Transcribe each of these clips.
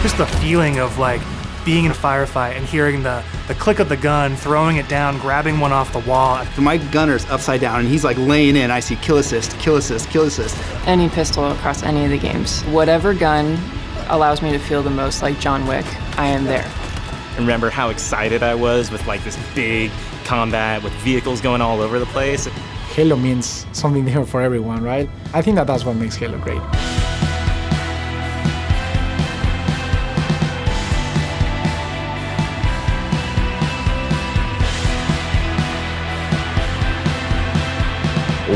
just the feeling of like being in a firefight and hearing the click of the gun, throwing it down, grabbing one off the wall. My gunner's upside down and he's like laying in. I see kill assist, kill assist, kill assist. Any pistol across any of the games. Whatever gun allows me to feel the most like John Wick, I am there. And remember how excited I was with like this big combat with vehicles going all over the place. Halo means something different for everyone, right? I think that's what makes Halo great.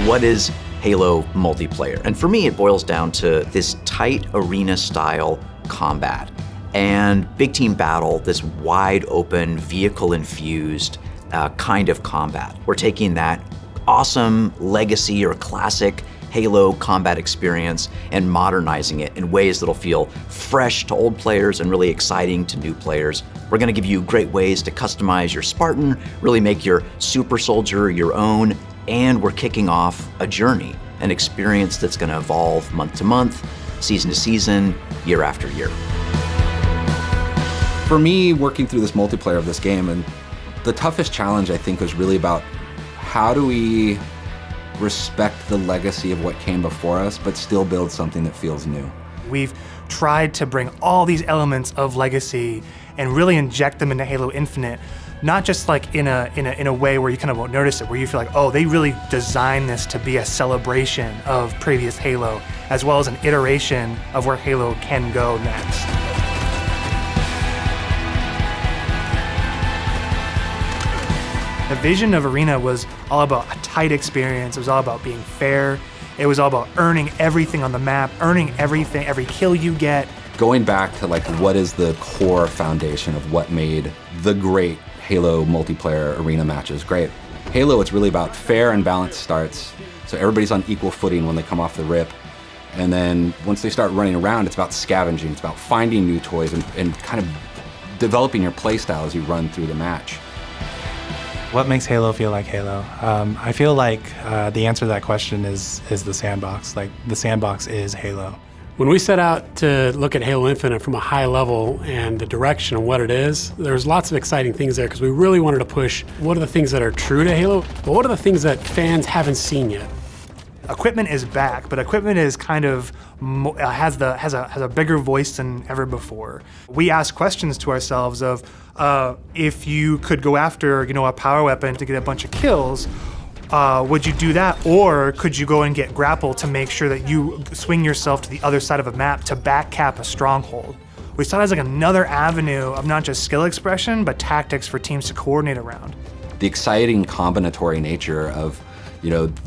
What is Halo multiplayer? And for me, it boils down to this tight arena-style combat and big team battle, this wide open, vehicle-infused kind of combat. We're taking that awesome legacy or classic Halo combat experience and modernizing it in ways that'll feel fresh to old players and really exciting to new players. We're gonna give you great ways to customize your Spartan, really make your super soldier your own, and we're kicking off a journey, an experience that's gonna evolve month to month, season to season, year after year. For me, working through this multiplayer of this game, and the toughest challenge I think was really about how do we respect the legacy of what came before us, but still build something that feels new. We've tried to bring all these elements of legacy and really inject them into Halo Infinite, not just like in a way where you kind of won't notice it, where you feel like, oh, they really designed this to be a celebration of previous Halo, as well as an iteration of where Halo can go next. The vision of Arena was all about a tight experience. It was all about being fair. It was all about earning everything on the map, earning everything, every kill you get. Going back to like what is the core foundation of what made the great Halo multiplayer arena matches great. Halo, it's really about fair and balanced starts. So everybody's on equal footing when they come off the rip. And then once they start running around, it's about scavenging. It's about finding new toys and kind of developing your play style as you run through the match. What makes Halo feel like Halo? I feel like the answer to that question is the Sandbox. Like, the Sandbox is Halo. When we set out to look at Halo Infinite from a high level and the direction of what it is, there's lots of exciting things there because we really wanted to push what are the things that are true to Halo, but what are the things that fans haven't seen yet. Equipment is back, but equipment is kind of has a bigger voice than ever before. We ask questions to ourselves of if you could go after a power weapon to get a bunch of kills, would you do that, or could you go and get grapple to make sure that you swing yourself to the other side of a map to back cap a stronghold? We saw it as like another avenue of not just skill expression, but tactics for teams to coordinate around. The exciting combinatory nature of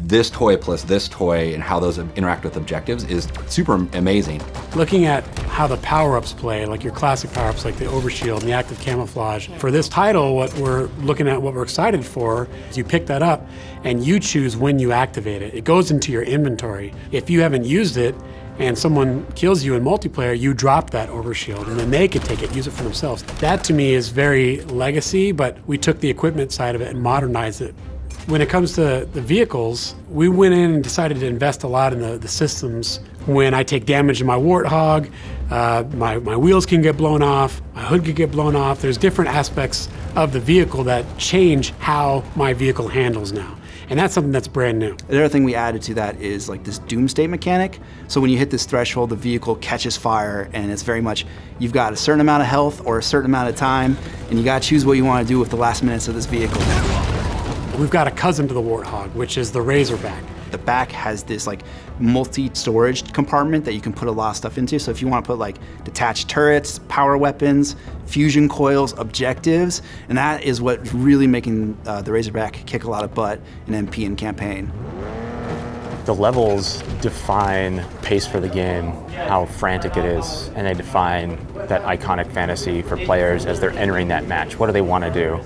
this toy plus this toy and how those interact with objectives is super amazing. Looking at how the power-ups play, like your classic power-ups like the overshield and the active camouflage. For this title, what we're looking at, what we're excited for, is you pick that up and you choose when you activate it. It goes into your inventory. If you haven't used it and someone kills you in multiplayer, you drop that overshield and then they could take it, use it for themselves. That to me is very legacy, but we took the equipment side of it and modernized it. When it comes to the vehicles, we went in and decided to invest a lot in the systems. When I take damage in my Warthog, my wheels can get blown off, my hood can get blown off. There's different aspects of the vehicle that change how my vehicle handles now. And that's something that's brand new. The other thing we added to that is like this doomsday mechanic. So when you hit this threshold, the vehicle catches fire, and it's very much, you've got a certain amount of health or a certain amount of time, and you gotta choose what you wanna do with the last minutes of this vehicle. We've got a cousin to the Warthog, which is the Razorback. The back has this like multi-storage compartment that you can put a lot of stuff into. So if you want to put like detached turrets, power weapons, fusion coils, objectives, and that is what's really making the Razorback kick a lot of butt in MP and campaign. The levels define pace for the game, how frantic it is, and they define that iconic fantasy for players as they're entering that match. What do they want to do?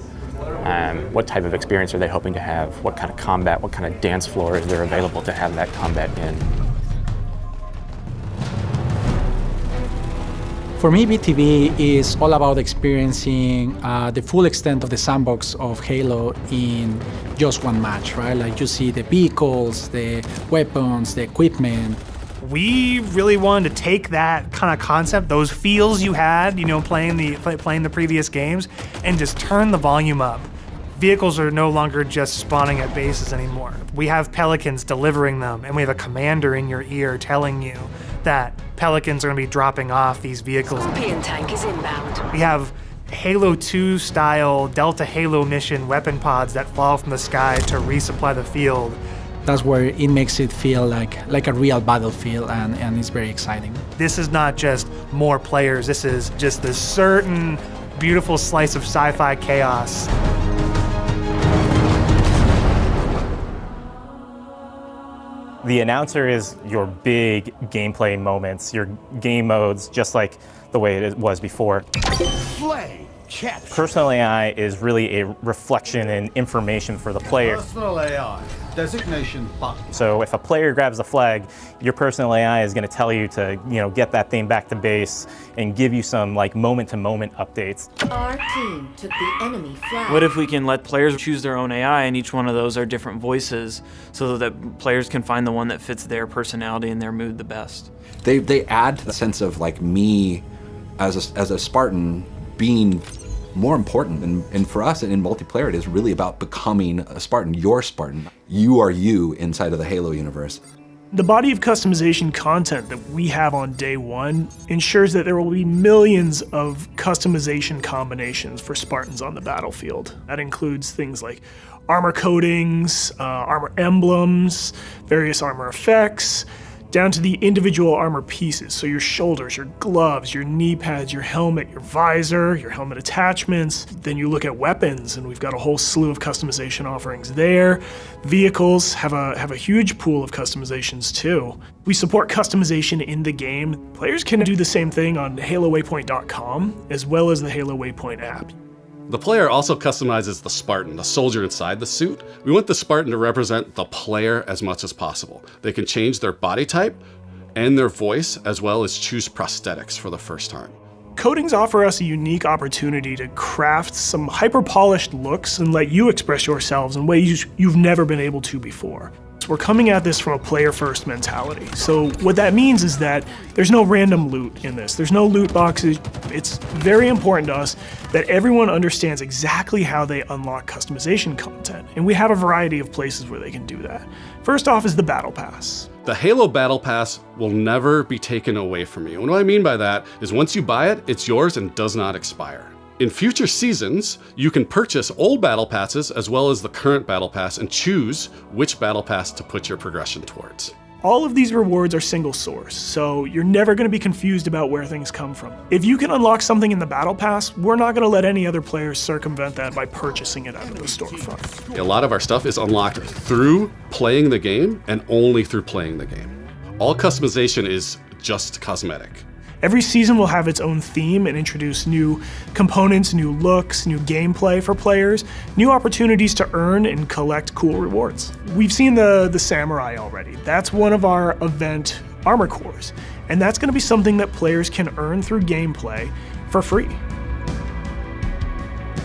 What type of experience are they hoping to have? What kind of combat, what kind of dance floor is there available to have that combat in? For me, BTV is all about experiencing the full extent of the sandbox of Halo in just one match, right? Like you see the vehicles, the weapons, the equipment. we really wanted to take that kind of concept, those feels you had, playing the previous games, and just turn the volume up. Vehicles are no longer just spawning at bases anymore. We have pelicans delivering them, and we have a commander in your ear telling you that pelicans are going to be dropping off these vehicles. Scorpion tank is inbound. We have Halo 2 style Delta Halo mission weapon pods that fall from the sky to resupply the field. That's where it makes it feel like a real battlefield, and it's very exciting. This is not just more players, this is just this certain beautiful slice of sci-fi chaos. The announcer is your big gameplay moments, your game modes, just like the way it was before. Personal AI is really a reflection and information for the player. Personal AI, designation button. So if a player grabs a flag, your personal AI is going to tell you to, get that thing back to base and give you some moment-to-moment updates. Our team took the enemy flag. What if we can let players choose their own AI, and each one of those are different voices, so that players can find the one that fits their personality and their mood the best? They add to the sense of me as a Spartan being more important, and for us in multiplayer it is really about becoming a Spartan. You're Spartan. You are you inside of the Halo universe. The body of customization content that we have on day one ensures that there will be millions of customization combinations for Spartans on the battlefield. That includes things like armor coatings, armor emblems, various armor effects, down to the individual armor pieces. So your shoulders, your gloves, your knee pads, your helmet, your visor, your helmet attachments. Then you look at weapons, and we've got a whole slew of customization offerings there. Vehicles have a huge pool of customizations too. We support customization in the game. Players can do the same thing on HaloWaypoint.com, as well as the Halo Waypoint app. The player also customizes the Spartan, the soldier inside the suit. We want the Spartan to represent the player as much as possible. They can change their body type and their voice, as well as choose prosthetics for the first time. Coatings offer us a unique opportunity to craft some hyper-polished looks and let you express yourselves in ways you've never been able to before. We're coming at this from a player-first mentality. So what that means is that there's no random loot in this. There's no loot boxes. It's very important to us that everyone understands exactly how they unlock customization content, and we have a variety of places where they can do that. First off is the Battle Pass. The Halo Battle Pass will never be taken away from you. And what I mean by that is once you buy it, it's yours and does not expire. In future seasons, you can purchase old Battle Passes as well as the current Battle Pass and choose which Battle Pass to put your progression towards. All of these rewards are single source, so you're never going to be confused about where things come from. If you can unlock something in the Battle Pass, we're not going to let any other players circumvent that by purchasing it out of the storefront. A lot of our stuff is unlocked through playing the game and only through playing the game. All customization is just cosmetic. Every season will have its own theme and introduce new components, new looks, new gameplay for players, new opportunities to earn and collect cool rewards. We've seen the Samurai already. That's one of our event armor cores, and that's going to be something that players can earn through gameplay for free.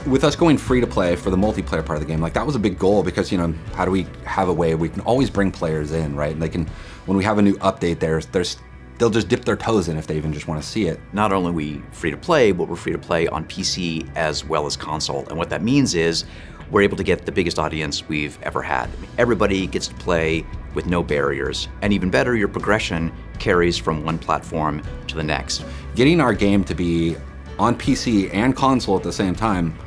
With us going free to play for the multiplayer part of the game, that was a big goal because, how do we have a way we can always bring players in, right? And they can, when we have a new update, they'll just dip their toes in if they even just want to see it. Not only are we free to play, but we're free to play on PC as well as console. And what that means is we're able to get the biggest audience we've ever had. Everybody gets to play with no barriers. And even better, your progression carries from one platform to the next. Getting our game to be on PC and console at the same time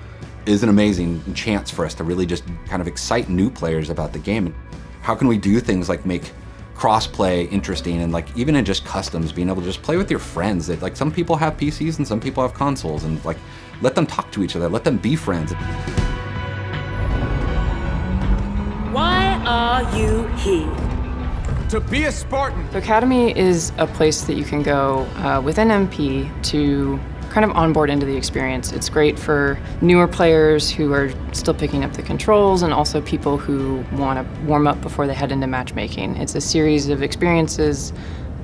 is an amazing chance for us to really just kind of excite new players about the game. How can we do things like make cross-play interesting, and even in just customs, being able to just play with your friends. That some people have PCs and some people have consoles, and let them talk to each other, let them be friends. Why are you here? To be a Spartan. The Academy is a place that you can go with an MP to kind of onboard into the experience. It's great for newer players who are still picking up the controls, and also people who want to warm up before they head into matchmaking. It's a series of experiences,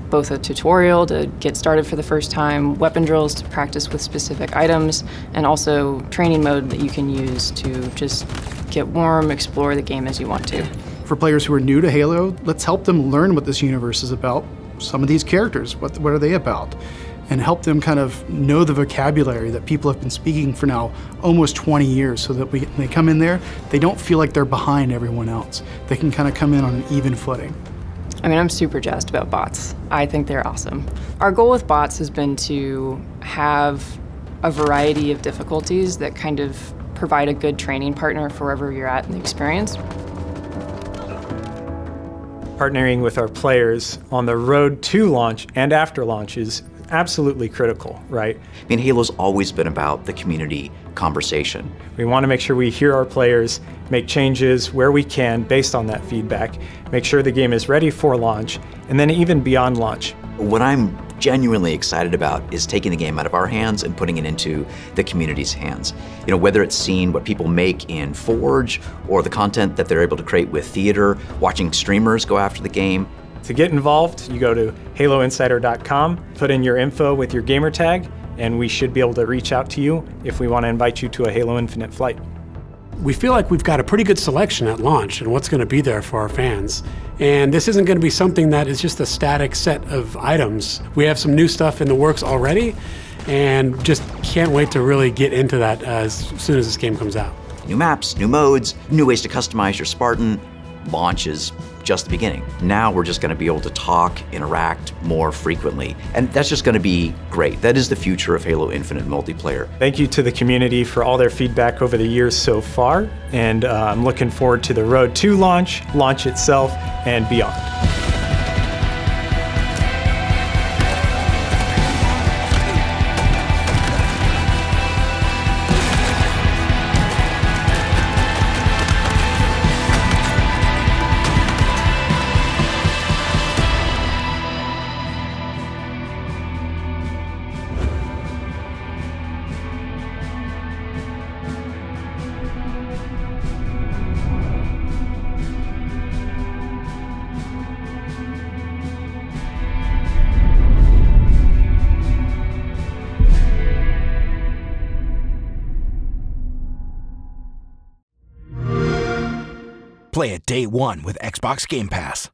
both a tutorial to get started for the first time, weapon drills to practice with specific items, and also training mode that you can use to just get warm, explore the game as you want to. For players who are new to Halo, let's help them learn what this universe is about some of these characters, what are they about? And help them kind of know the vocabulary that people have been speaking for now almost 20 years, so that when they come in there, they don't feel like they're behind everyone else. They can kind of come in on an even footing. I mean, I'm super jazzed about bots. I think they're awesome. Our goal with bots has been to have a variety of difficulties that kind of provide a good training partner for wherever you're at in the experience. Partnering with our players on the road to launch and after launch is absolutely critical, right? I mean, Halo's always been about the community conversation. We want to make sure we hear our players, make changes where we can based on that feedback, make sure the game is ready for launch, and then even beyond launch. What I'm genuinely excited about is taking the game out of our hands and putting it into the community's hands. You know, whether it's seeing what people make in Forge or the content that they're able to create with theater, watching streamers go after the game. To get involved, you go to haloinsider.com, put in your info with your gamer tag, and we should be able to reach out to you if we want to invite you to a Halo Infinite flight. We feel like we've got a pretty good selection at launch and what's going to be there for our fans. And this isn't going to be something that is just a static set of items. We have some new stuff in the works already, and just can't wait to really get into that as soon as this game comes out. New maps, new modes, new ways to customize your Spartan. Launch is just the beginning. Now we're just going to be able to talk, interact more frequently, and that's just going to be great. That is the future of Halo Infinite multiplayer. Thank you to the community for all their feedback over the years so far, and I'm looking forward to the road to launch, launch itself, and beyond. Play it day one with Xbox Game Pass.